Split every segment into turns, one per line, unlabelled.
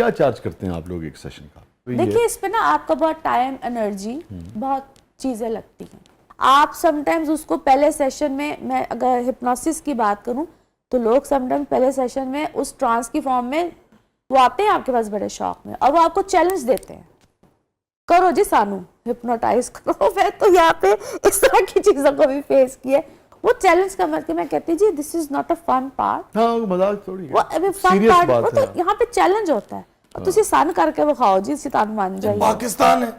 क्या चार्ज करते हैं आप लोग एक सेशन का? तो
देखिए इस पे ना आपका बहुत टाइम, एनर्जी, बहुत चीजें लगती हैं। आप समटाइम्स उसको पहले सेशन में, मैं अगर हिप्नोसिस की बात करूं तो लोग समटाइम्स पहले सेशन में उस ट्रांस की फॉर्म में वो आते हैं आपके पास बड़े शौक में, और वो आपको चैलेंज देते हैं, करो जी सानू हिप्नोटाइज करो। मैं तो यहाँ पे इस तरह की चीजों को भी फेस किया। वो चैलेंज का मतलब मैं कहती जी this is not a fun part.
हाँ मजाक थोड़ी है,
वो फन
सीरियस
पार्ट
बात
वो
है।
तो यहाँ पे चैलेंज होता है, और तुसी सन करके वो खाओ जी, सितान मान जाइए।
पाकिस्तान है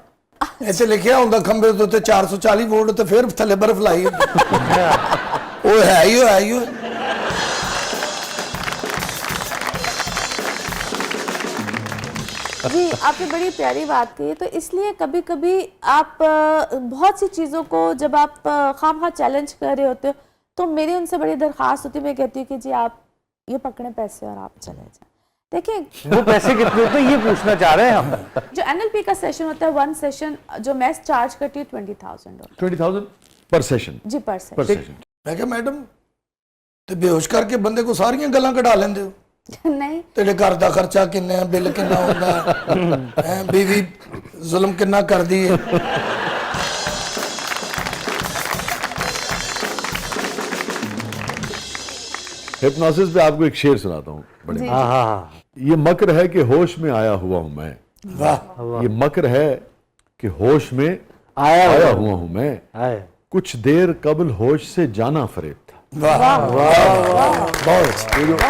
ऐसे लिखिਆ ਹੁੰਦਾ ਖੰਬੇ ਦੇ ਉੱਤੇ 440 ਵੋਲਟ ਤੇ ਫਿਰ ਥੱਲੇ ਬਰਫ਼ ਲਾਈ ਉਹ ਹੈ ਹੀ ਉਹ
जी आपने बड़ी प्यारी बात कही। तो इसलिए कभी कभी आप बहुत सी चीज़ों को जब आप खामखा चैलेंज कर रहे होते हो तो मेरी उनसे बड़ी दरख्वास्त होती है, मैं कहती हूँ कि जी आप ये पकड़ें पैसे और आप चले जाएं। देखिए
वो पैसे कितने होते हैं ये पूछना चाह रहे हैं हम।
जो NLP का सेशन होता है, वन सेशन जो मैं चार्ज करती हूँ 20,000
20,000 पर सेशन?
जी पर
पर
सेशन।
सेशन।
ਮੈਂ ਕਿਹਾ ਮੈਡਮ ਤੇ ਬੇਹੋਸ਼ ਕਰਕੇ ਬੰਦੇ ਕੋ ਸਾਰੀਆਂ ਗੱਲਾਂ ਕਢਾ ਲੈਂਦੇ ਹੋ
नहीं
ਤੇਰੇ ਘਰ ਦਾ ਖਰਚਾ ਕਿੰਨਾ ਹੈ, ਬਿੱਲ ਕਿੰਨਾ ਹੁੰਦਾ ਹੈ, ਬੀਵੀ ਜ਼ੁਲਮ ਕਿੰਨਾ ਕਰਦੀ ਹੈ।
हिप्नोसिस पे आपको एक शेर सुनाता हूँ बड़े।
हाँ हाँ
ये मक्र है कि होश में आया हुआ हूँ मैं,
ਵਾਹ
ये मक्र है कि होश में आया हुआ हूँ मैं,
आए
कुछ देर कबल होश से जाना फरेब था।
वाह बहुत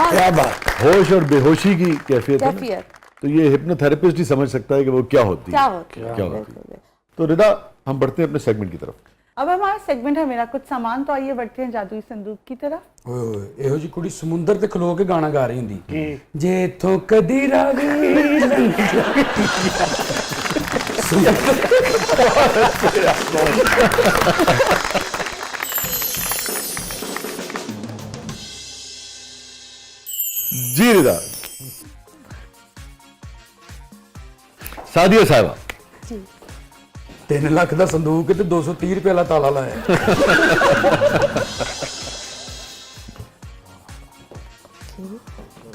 क्या बात।
होश और बेहोशी की कैफियत है ना?
कैफियत
तो ये हिप्नोथेरेपिस्ट ही समझ सकता है कि वो क्या होती
क्या
है,
होती है।
क्या होती है।
बिल्कुल, बिल्कुल।
तो रिदा हम बढ़ते हैं अपने सेगमेंट की तरफ।
अब हमारा सेगमेंट है मेरा कुछ सामान, तो आइए बढ़ते हैं जादुई संदूक की तरफ।
ਓਏ ਹੋਏ ਇਹੋ ਜੀ ਕੁੜੀ ਸਮੁੰਦਰ ਤੇ ਖਲੋ ਕੇ ਗਾਣਾ ਗਾ ਰਹੀ ਹੁੰਦੀ ਜੇ ਇਥੋਂ ਕਦੀ ਰਾਵੀ ਲੰਘ
जी रिदा, सादिया साहिबा
3 ਲੱਖ ਦਾ ਸੰਦੂਕ ਤੇ 230 ਰੁਪਏ ਵਾਲਾ ਤਾਲਾ ਲਾਇਆ।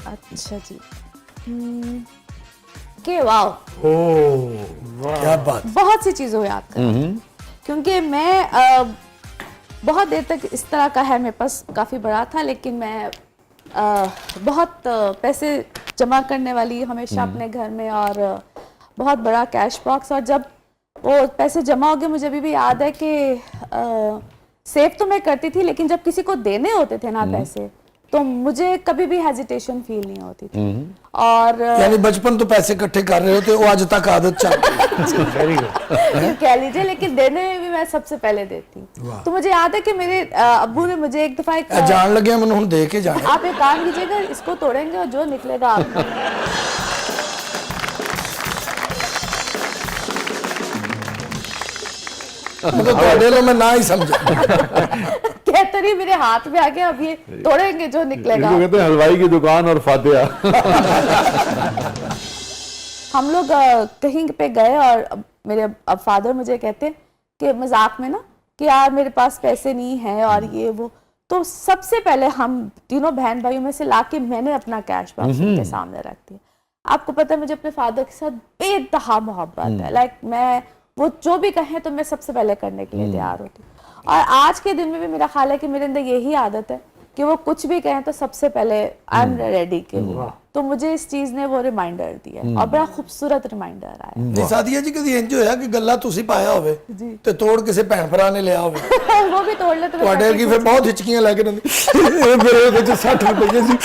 अच्छा जी के वाओ
क्या बात।
बहुत सी चीज़ों को याद कर, क्योंकि मैं बहुत देर तक इस तरह का है, मेरे पास काफ़ी बड़ा था, लेकिन मैं बहुत पैसे जमा करने वाली हमेशा अपने घर में, और बहुत बड़ा कैश बॉक्स। और जब वो पैसे जमा हो गए, मुझे अभी भी याद है कि सेव तो मैं करती थी, लेकिन जब किसी को देने होते थे ना पैसे, तो मुझे कभी भी हेजिटेशन फील नहीं होती थी। और
यानी बचपन तो पैसे इकट्ठे कर रहे होते, वो आज तक आदत चल
वेरी गुड।
कह लीजिए, लेकिन देने में भी मैं सबसे पहले देती हूँ। तो मुझे याद है कि मेरे अब्बू ने मुझे एक दफा एक
जान लगे मैंने हूं दे के जाना।
आप एक काम कीजिएगा, इसको तोड़ेंगे और जो निकलेगा आप
तो ਤੁਹਾਡੇ ਲਈ मैं ना ही समझा।
कहते नहीं मेरे हाथ में आ गया, अब ये तोड़ेंगे जो निकलेगा।
इनको कहते हैं हलवाई की दुकान और फातिहा।
हम लोग कहीं पे गए और मेरे अब फादर मुझे कहते कि मजाक में ना कि यार मेरे पास पैसे नहीं है और ये वो, तो सबसे पहले हम तीनों बहन भाइयों में से लाके मैंने अपना कैश बॉक्स उनके सामने रख दिया। आपको पता है मुझे अपने फादर के साथ बेतहा मोहब्बत है, लाइक मैं वो जो भी कहें तो मैं सबसे पहले करने के लिए तैयार होती हूँ। और आज के दिन में भी मेरा ख्याल है कि मेरे अंदर यही आदत है कि वो कुछ भी कहें तो सबसे पहले आई एम रेडी के लिए। तो मुझे इस चीज ने वो रिमाइंडर दिया और बड़ा खूबसूरत रिमाइंडर आया।
ਨਹੀਂ ਸਾਦੀਆ ਜੀ ਕਦੀ ਇੰਜ ਹੋਇਆ ਕਿ ਗੱਲਾਂ ਤੁਸੀਂ ਪਾਇਆ ਹੋਵੇ ਤੇ ਤੋੜ ਕਿਸੇ ਭੈਣ ਭਰਾ ਨੇ ਲਿਆ ਹੋਵੇ?
वो भी तोड़ ले तो मैं
ਤੁਹਾਡੇ
काफी
ਵਰਗੀ ਫਿਰ ਬਹੁਤ ਹਿਚਕੀਆਂ ਲੈ ਕੇ ਰਹਿੰਦੀ ਇਹ ਮੇਰੇ ਉਹਦੇ ਚ 60 ਰੁਪਏ ਸੀ।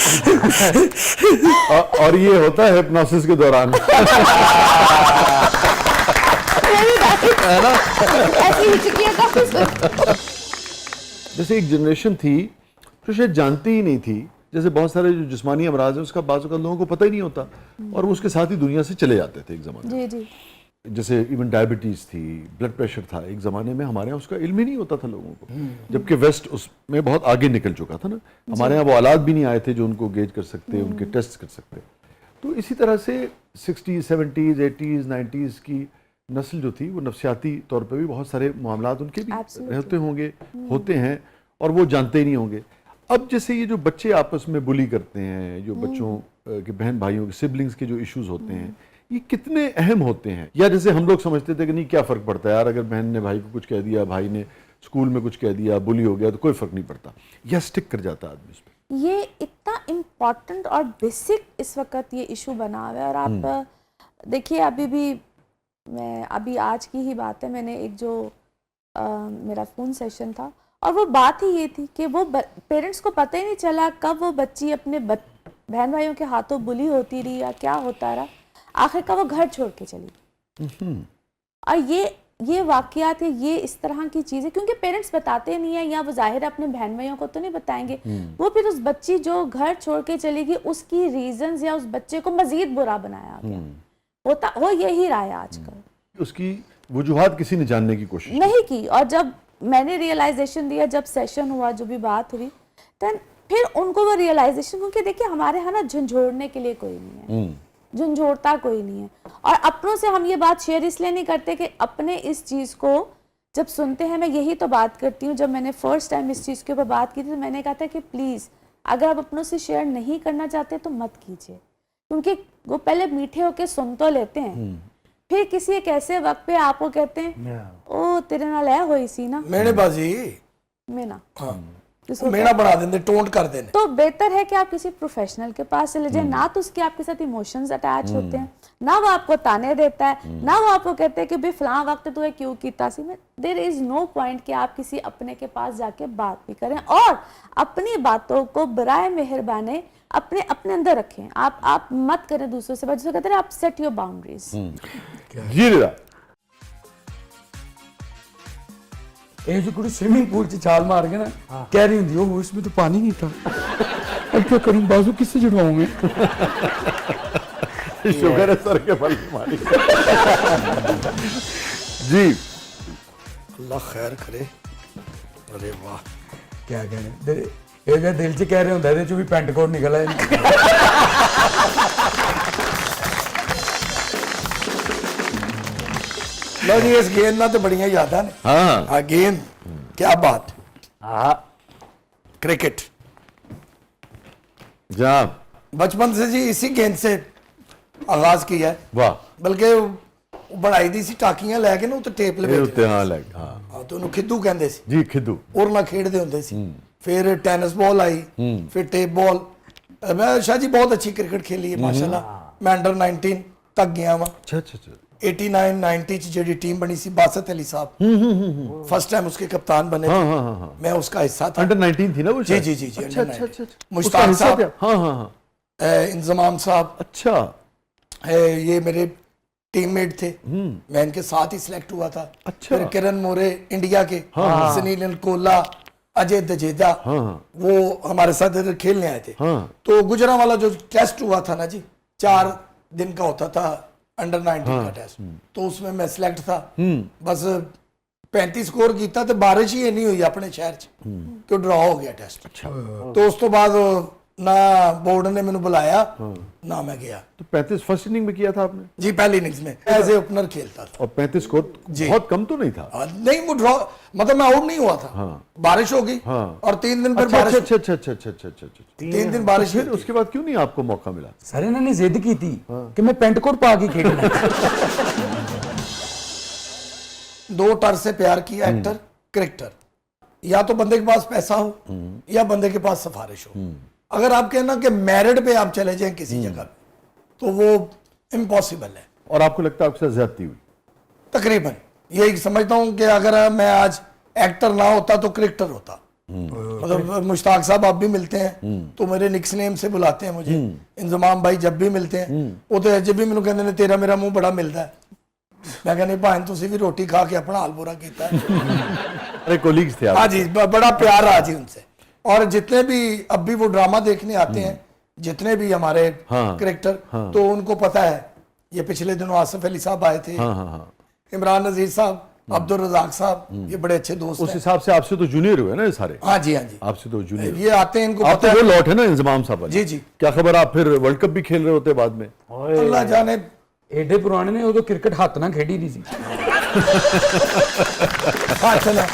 और ये होता है हिप्नोसिस के दौरान।
ऐसी हिचकियां काफी सुन-
जैसे एक जनरेशन थी जो शायद जानती ही नहीं थी, जैसे बहुत सारे जो जिस्मानी अमराज है उसका बाज़ औक़ात लोगों को पता ही नहीं होता और वो उसके साथ ही दुनिया से चले जाते थे एक ज़माने में।
जी जी
जैसे इवन डायबिटीज़ थी, ब्लड प्रेशर था, एक ज़माने में हमारे यहाँ उसका इल्म ही नहीं होता था लोगों को, जबकि वेस्ट उसमें बहुत आगे निकल चुका था ना। हमारे यहाँ वो औलाद भी नहीं आए थे जो उनको गेज कर सकते, उनके टेस्ट कर सकते। तो इसी तरह से 60s 70s 80s 90s की नस्ल जो थी वो नफसियाती तौर पर भी बहुत सारे मामलात उनके भी
Absolutely.
रहते होंगे, होते हैं और वो जानते ही नहीं होंगे। अब जैसे ये जो बच्चे आपस में बुली करते हैं, जो बच्चों कि बहन भाइयों के सिबलिंग्स के जो इश्यूज होते हैं ये कितने अहम होते हैं? या जैसे हम लोग समझते थे कि नहीं क्या फ़र्क पड़ता है यार, अगर बहन ने भाई को कुछ कह दिया, भाई ने स्कूल में कुछ कह दिया, बुली हो गया तो कोई फ़र्क नहीं पड़ता, या स्टिक कर जाता आदमी उस पर?
ये इतना इम्पोर्टेंट और बेसिक इस वक्त ये इशू बना हुआ है। और आप देखिए अभी आज की ही बात है, मैंने एक जो मेरा फ़ोन सेशन था और वो बात ही ये थी कि वो पेरेंट्स को पता ही नहीं चला कब वो बच्ची अपने बहन भाइयों के हाथों बुली होती रही या क्या होता रहा, आखिर का वो घर छोड़ के चली। और ये वाकयात है, ये इस तरह की चीज़ें क्योंकि पेरेंट्स बताते नहीं है, या वो जाहिर अपने बहन भाइयों को तो नहीं बताएंगे, वो फिर उस बच्ची जो घर छोड़ के चलेगी उसकी रीजंस या उस बच्चे को मजीद बुरा बनाया गया। हो यही रहा है आजकल।
उसकी वजूहात किसी ने जानने की कोशिश
नहीं की। और जब मैंने रियलाइजेशन दिया, जब सेशन हुआ, जो भी बात हुई, देन फिर उनको वो रियलाइजेशन, क्योंकि देखिए हमारे यहाँ ना झंझोड़ने के लिए कोई नहीं है, झंझोड़ता कोई नहीं है। और अपनों से हम ये बात शेयर इसलिए नहीं करते कि अपने इस चीज़ को जब सुनते हैं, मैं यही तो बात करती हूँ, जब मैंने फर्स्ट टाइम इस चीज़ के ऊपर बात की थी तो मैंने कहा था कि प्लीज़ अगर आप अपनों से शेयर नहीं करना चाहते तो मत कीजिए, क्योंकि वो पहले मीठे होके सुन तो लेते हैं, फिर किसी एक ऐसे वक्त पे आपको कहते हैं ओ तेरे नाल ऐ होई सी ना,
मेरे बाजी
मेना
मेरा बढ़ा देंगे, टोंट कर देने।
तो बेहतर है कि आप किसी प्रोफेशनल के पास चले जाए। ना तो उसके आपके साथ इमोशंस अटैच होते हैं, ना वो आपको ताने देता है, ना वो आपको कहते हैं कि भाई फलां वक्त तू क्यों कीता सी। देयर इज नो पॉइंट कि आप किसी अपने के पास जाके बात भी करें, और अपनी बातों को बराए मेहरबानी अपने अंदर रखें। आप मत करें दूसरों से बात, जिसको कहते हैं आप सेट योर बाउंड्रीज।
जी रिदा,
ये जो कुड़ी स्विमिंग पूल च छाल मार के ना कह रही होंगी ओह इसमें तो पानी नहीं था, अब क्या करूं, बाजू किससे जुड़वाऊं मैं?
शुगर है सर के बल की मालिक। जी
अल्लाह खैर करे। अरे वाह,
क्या कह रहे हैं, ये जो दिल च कह रहे होंगे ਇਹਦੇ ਚੋਂ ਵੀ ਪੈਂਟ ਕੋਟ ਨਿਕਲ ਆਏ।
लो जी, इस गेंद ना तो बढ़िया याद है।
हाँ
गेंद क्या बात,
हाँ
क्रिकेट
जनाब,
बचपन से जी इसी गेंद से आगाज किया है,
वाह,
बल्कि बनाई दी सी टाकियां लैके ना, तो टेप
ਇਹ
लपेट
ਉੱਤੇ ਹਾਂ ਲੱਗ, ਹਾਂ
हाँ, तो उन्होंने खिद्दू कहते सी,
जी खिद्दू,
और ना खेडते होंगे सी। फिर टेनिस बॉल आई, फिर टेप बॉल। मैं शाह जी बहुत अच्छी क्रिकेट खेली है माशाल्लाह। मैं अंडर 19 तक गया वहाँ।
अच्छा अच्छा अच्छा,
89-90 च जी टीम बनी सी, बासत अली साहब फर्स्ट टाइम उसके कप्तान बने थे।
हाँ।
मैं उसका हिस्सा था।
अंडर 19 थी ना वो?
जी
शायद?
जी जी जी,
अच्छा
under
अच्छा
19।
अच्छा,
मुश्ताक
उसका
साहब,
हिस्सा था? हाँ,
इंजमाम साहब,
अच्छा,
ये मेरे टीममेट थे। मैं इनके साथ ही सिलेक्ट हुआ था।
अच्छा।
फिर किरण मोरे इंडिया के, सुनील कोला, अजय दजेदा, वो हमारे साथ इधर खेलने आए थे। तो गुजरांवाला जो टेस्ट हुआ था ना जी, 4 दिन का होता था अंडर 19 का टेस्ट, तो उसमें मैं सिलेक्ट था। बस 35 स्कोर किया तो बारिश ही नहीं हुई अपने शहर च, कि ड्रॉ हो गया टेस्ट। तो उस तो बाद ना बोर्ड ने मैंने बुलाया ना मैं गया।
तो 35 फर्स्ट इनिंग में किया था आपने?
जी पहली इनिंग्स में एज ए ओपनर खेलता था।
और 35 स्कोर
जी।
बहुत कम तो नहीं था?
नहीं, वो ड्रॉ मतलब मैं आउट नहीं हुआ था। बारिश हो गई और 3 दिन फिर
अच्छा
बारिश,
अच्छा अच्छा अच्छा अच्छा अच्छा अच्छा अच्छा,
3 दिन बारिश
फिर
हुई।
उसके बाद क्यों नहीं आपको मौका मिला?
सर इन्होंने जिद की थी कि मैं पेंट कोट पा के खेलना है।
2 टर से प्यार किया, एक्टर क्रिकेटर। या तो बंदे के पास पैसा हो या बंदे के पास सिफारिश हो। अगर आप कहना कि मेरिट पे आप चले जाएं किसी जगह तो वो इम्पॉसिबल है।
और आपको लगता है आपके साथ ज्यादती हुई?
तकरीबन यही समझता हूँ कि अगर मैं आज एक्टर ना होता तो क्रिकेटर होता। मतलब मुश्ताक साहब आप भी मिलते हैं तो मेरे निक्स नेम से बुलाते हैं मुझे। इंजमाम भाई जब भी मिलते हैं वो तो जब भी मैंने कहते हैं तेरा मेरा मुंह बड़ा मिलता है। मैं कहनी भाई तुसी भी रोटी खा के अपना हाल बुरा किया है।
अरे कोलीग्स थे आप?
हाँ जी, बड़ा प्यार रहा जी उनसे। और जितने भी अब भी वो ड्रामा देखने आते हैं, जितने भी हमारे क्रिकेटर, तो उनको पता है। ये पिछले दिनों आसिफ अली साहब आए थे, इमरान नजीर साहब, अब्दुल रजाक साहब, ये बड़े अच्छे दोस्त
उस
हैं।
हिसाब से आपसे तो जूनियर हुए ना ये सारे?
हाँ जी हाँ जी,
आपसे तो जूनियर।
ये आते हैं, इनको
आप
पता
तो वो
है।
लौट है ना इंजमाम साहब वाले?
जी जी,
क्या खबर, आप फिर वर्ल्ड कप भी खेल रहे होते बाद में?
अल्लाह जाने।
एडे पुराने ने उदो क्रिकेट हाथ ना खेडी नहीं सी।
हाँ चला